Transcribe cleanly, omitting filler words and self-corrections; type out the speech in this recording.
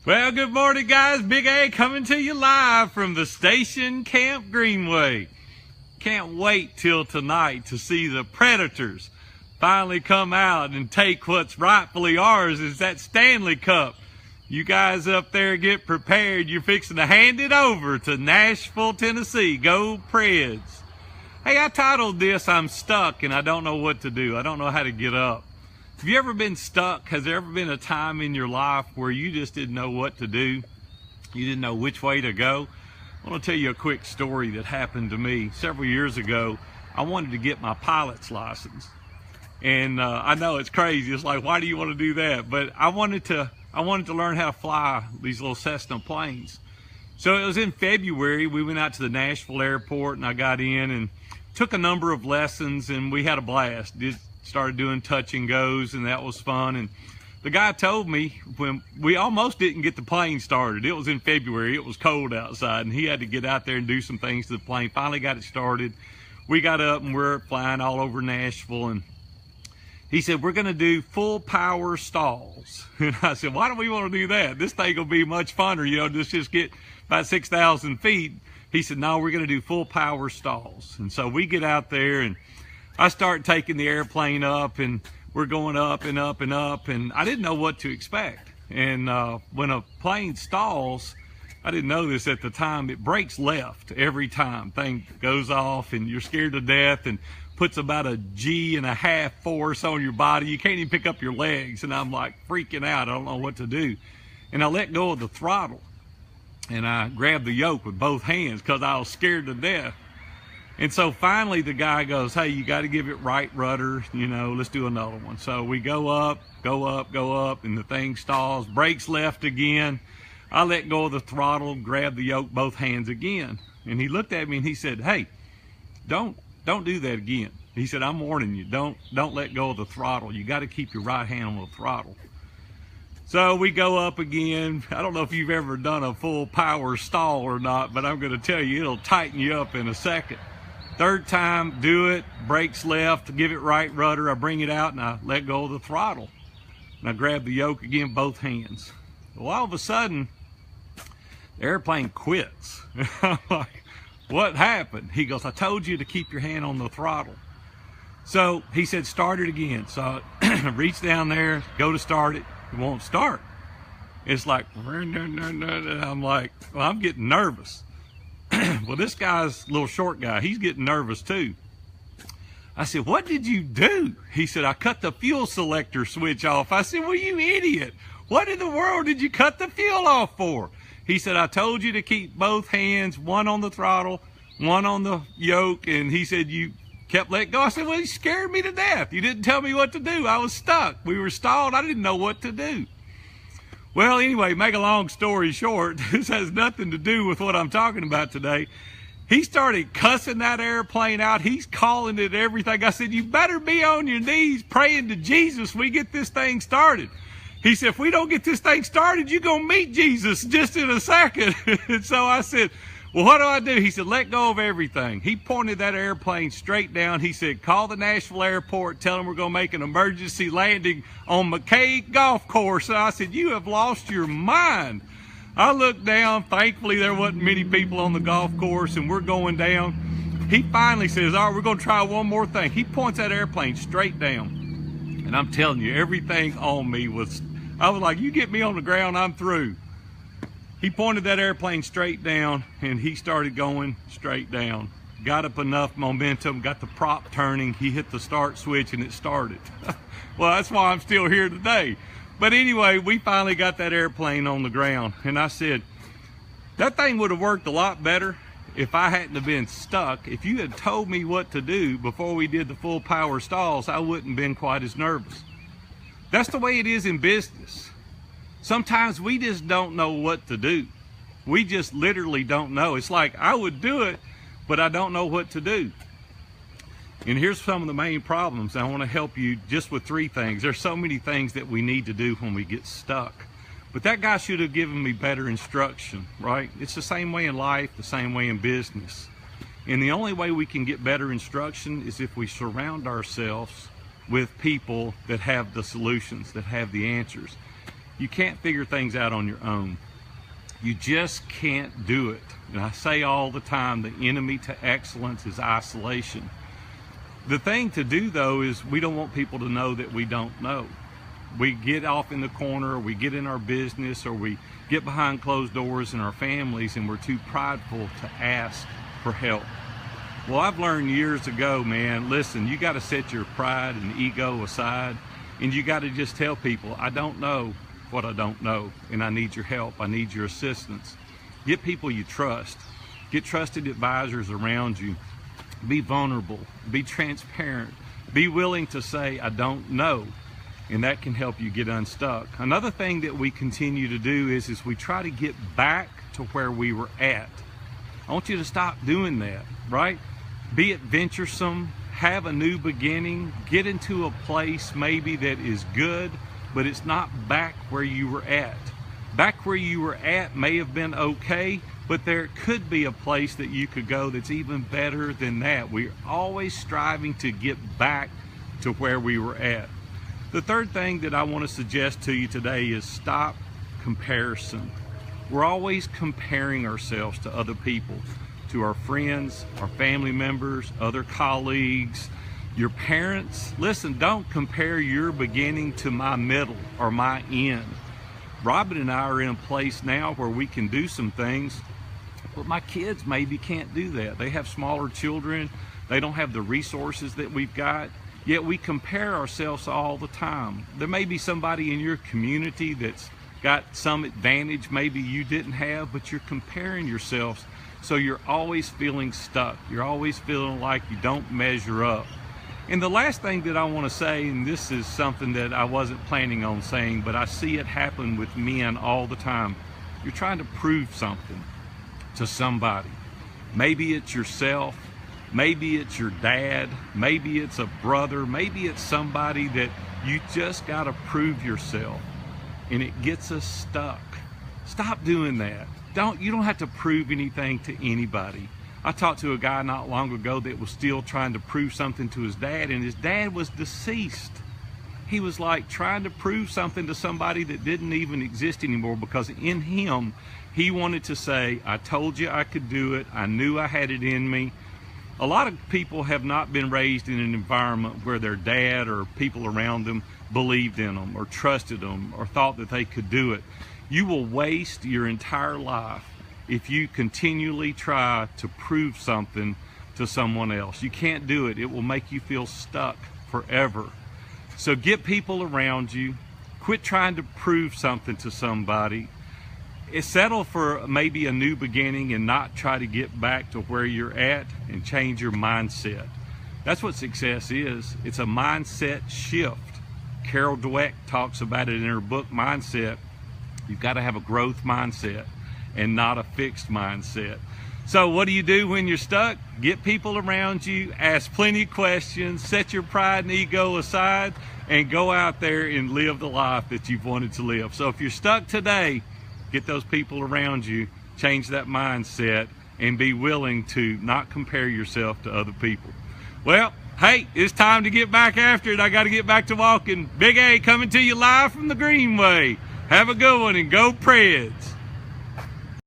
Well, good morning, guys. Big A coming to you live from the station Camp Greenway. Can't wait till tonight to see the Predators finally come out and take what's rightfully ours, is that Stanley Cup. You guys up there get prepared. You're fixing to hand it over to Nashville, Tennessee. Go Preds. Hey, I titled this, I'm Stuck and I Don't Know What to Do. I don't know how to get up. Have you ever been stuck? Has there ever been a time in your life where you just didn't know what to do? You didn't know which way to go? I want to tell you a quick story that happened to me several years ago. I wanted to get my pilot's license. And I know it's crazy. It's like, why do you want to do that? But I wanted to learn how to fly these little Cessna planes. So it was in February. We went out to the Nashville airport and I got in and took a number of lessons and we had a blast. Started doing touch and goes, and that was fun. And the guy told me, when we almost didn't get the plane started, it was in February, it was cold outside, and he had to get out there and do some things to the plane. Finally got it started. We got up and we're flying all over Nashville, and he said, we're gonna do full power stalls. And I said, why do we want to do that? This thing will be much funner, you know, just get about 6,000 feet. He said, no, we're gonna do full power stalls. And so we get out there and I start taking the airplane up, and we're going up and up and up, and I didn't know what to expect. And when a plane stalls, I didn't know this at the time, it breaks left every time. Thing goes off and you're scared to death and puts about a G1/2 force on your body. You can't even pick up your legs, and I'm like freaking out. I don't know what to do. And I let go of the throttle and I grabbed the yoke with both hands because I was scared to death. And so finally the guy goes, hey, you got to give it right rudder, you know, let's do another one. So we go up, and the thing stalls, brakes left again. I let go of the throttle, grab the yoke, both hands again. And he looked at me and he said, hey, don't do that again. He said, I'm warning you, don't let go of the throttle. You got to keep your right hand on the throttle. So we go up again. I don't know if you've ever done a full power stall or not, but I'm going to tell you, it'll tighten you up in a second. Third time, do it, brakes left, give it right rudder. I bring it out and I let go of the throttle. And I grab the yoke again, both hands. Well, all of a sudden, the airplane quits. I'm like, what happened? He goes, I told you to keep your hand on the throttle. So he said, start it again. So I reach down there, go to start it, it won't start. It's like, I'm like, well, I'm getting nervous. Well, this guy's a little short guy. He's getting nervous too. I said, what did you do? He said, I cut the fuel selector switch off. I said, well, you idiot. What in the world did you cut the fuel off for? He said, I told you to keep both hands, one on the throttle, one on the yoke. And he said, you kept letting go. I said, well, you scared me to death. You didn't tell me what to do. I was stuck. We were stalled. I didn't know what to do. Well, anyway, make a long story short, this has nothing to do with what I'm talking about today. He started cussing that airplane out. He's calling it everything. I said, you better be on your knees praying to Jesus we get this thing started. He said, if we don't get this thing started, you're going to meet Jesus just in a second. And so I said, well, what do I do? He said, let go of everything. He pointed that airplane straight down. He said, call the Nashville airport, tell them we're going to make an emergency landing on McKay Golf Course. And I said, you have lost your mind. I looked down. Thankfully, there wasn't many people on the golf course, and we're going down. He finally says, all right, we're going to try one more thing. He points that airplane straight down. And I'm telling you, everything on me was, I was like, you get me on the ground, I'm through. He pointed that airplane straight down and he started going straight down. Got up enough momentum, got the prop turning, he hit the start switch and it started. Well, that's why I'm still here today. But anyway, we finally got that airplane on the ground. And I said, that thing would have worked a lot better if I hadn't have been stuck. If you had told me what to do before we did the full power stalls, I wouldn't have been quite as nervous. That's the way it is in business. Sometimes we just don't know what to do. We just literally don't know. It's like, I would do it, but I don't know what to do. And here's some of the main problems. I want to help you just with 3 things. There's so many things that we need to do when we get stuck. But that guy should have given me better instruction, right? It's the same way in life, the same way in business. And the only way we can get better instruction is if we surround ourselves with people that have the solutions, that have the answers. You can't figure things out on your own. You just can't do it. And I say all the time, the enemy to excellence is isolation. The thing to do, though, is we don't want people to know that we don't know. We get off in the corner, or we get in our business, or we get behind closed doors in our families, and we're too prideful to ask for help. Well, I've learned years ago, man, listen, you got to set your pride and ego aside, and you got to just tell people, I don't know what I don't know, and I need your help. I need your assistance. Get people you trust. Get trusted advisors around you. Be vulnerable. Be transparent. Be willing to say, I don't know. And that can help you get unstuck. Another thing that we continue to do is we try to get back to where we were at. I want you to stop doing that, right? Be adventuresome, have a new beginning, get into a place maybe that is good, but it's not back where you were at. Back where you were at may have been okay, but there could be a place that you could go that's even better than that. We're always striving to get back to where we were at. The third thing that I want to suggest to you today is stop comparison. We're always comparing ourselves to other people, to our friends, our family members, other colleagues, your parents. Listen, don't compare your beginning to my middle or my end. Robin and I are in a place now where we can do some things, but my kids maybe can't do that. They have smaller children. They don't have the resources that we've got. Yet we compare ourselves all the time. There may be somebody in your community that's got some advantage maybe you didn't have, but you're comparing yourselves, so you're always feeling stuck. You're always feeling like you don't measure up. And the last thing that I want to say, and this is something that I wasn't planning on saying, but I see it happen with men all the time. You're trying to prove something to somebody. Maybe it's yourself. Maybe it's your dad, maybe it's a brother, maybe it's somebody that you just got to prove yourself, and it gets us stuck. Stop doing that. You don't have to prove anything to anybody. I talked to a guy not long ago that was still trying to prove something to his dad, and his dad was deceased. He was like trying to prove something to somebody that didn't even exist anymore, because in him, he wanted to say, I told you I could do it. I knew I had it in me. A lot of people have not been raised in an environment where their dad or people around them believed in them or trusted them or thought that they could do it. You will waste your entire life if you continually try to prove something to someone else. You can't do it. It will make you feel stuck forever. So get people around you. Quit trying to prove something to somebody. Settle for maybe a new beginning and not try to get back to where you're at, and change your mindset. That's what success is. It's a mindset shift. Carol Dweck talks about it in her book, Mindset. You've got to have a growth mindset and not a fixed mindset. So what do you do when you're stuck? Get people around you, ask plenty of questions, set your pride and ego aside, and go out there and live the life that you've wanted to live. So if you're stuck today, get those people around you, change that mindset, and be willing to not compare yourself to other people. Well, hey, it's time to get back after it. I got to get back to walking. Big A coming to you live from the Greenway. Have a good one, and go Preds.